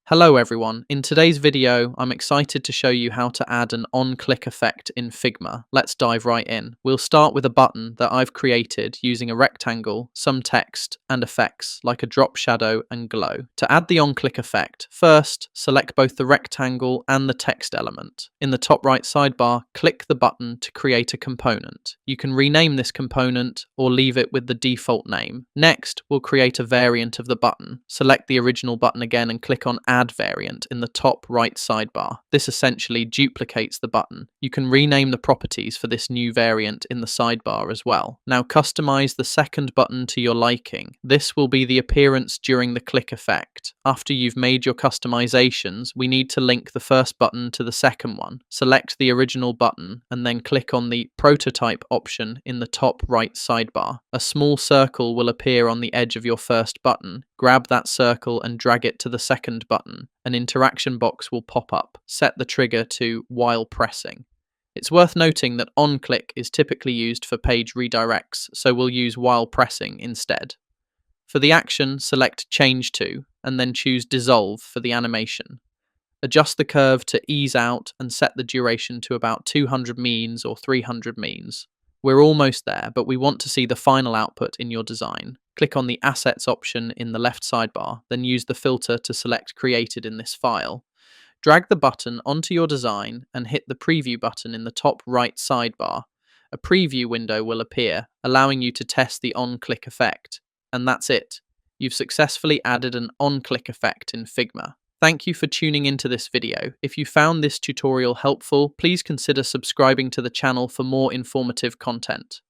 Hello everyone, in today's video I'm excited to show you how to add an on-click effect in Figma. Let's dive right in. We'll start with a button that I've created using a rectangle, some text, and effects like a drop shadow and glow. To add the on-click effect, first select both the rectangle and the text element. In the top right sidebar, click the button to create a component. You can rename this component or leave it with the default name. Next, we'll create a variant of the button. Select the original button again and click on Add Variant in the top right sidebar. This essentially duplicates the button. You can rename the properties for this new variant in the sidebar as well. Now customize the second button to your liking. This will be the appearance during the click effect. After you've made your customizations, we need to link the first button to the second one. Select the original button and then click on the prototype option in the top right sidebar. A small circle will appear on the edge of your first button. Grab that circle and drag it to the second button. An interaction box will pop up. Set the trigger to while pressing. It's worth noting that on-click is typically used for page redirects, so we'll use while pressing instead. For the action, select Change To, and then choose Dissolve for the animation. Adjust the curve to ease out and set the duration to about 200 means or 300 means. We're almost there, but we want to see the final output in your design. Click on the Assets option in the left sidebar, then use the filter to select Created in this file. Drag the button onto your design and hit the Preview button in the top right sidebar. A preview window will appear, allowing you to test the on-click effect. And that's it. You've successfully added an on-click effect in Figma. Thank you for tuning into this video. If you found this tutorial helpful, please consider subscribing to the channel for more informative content.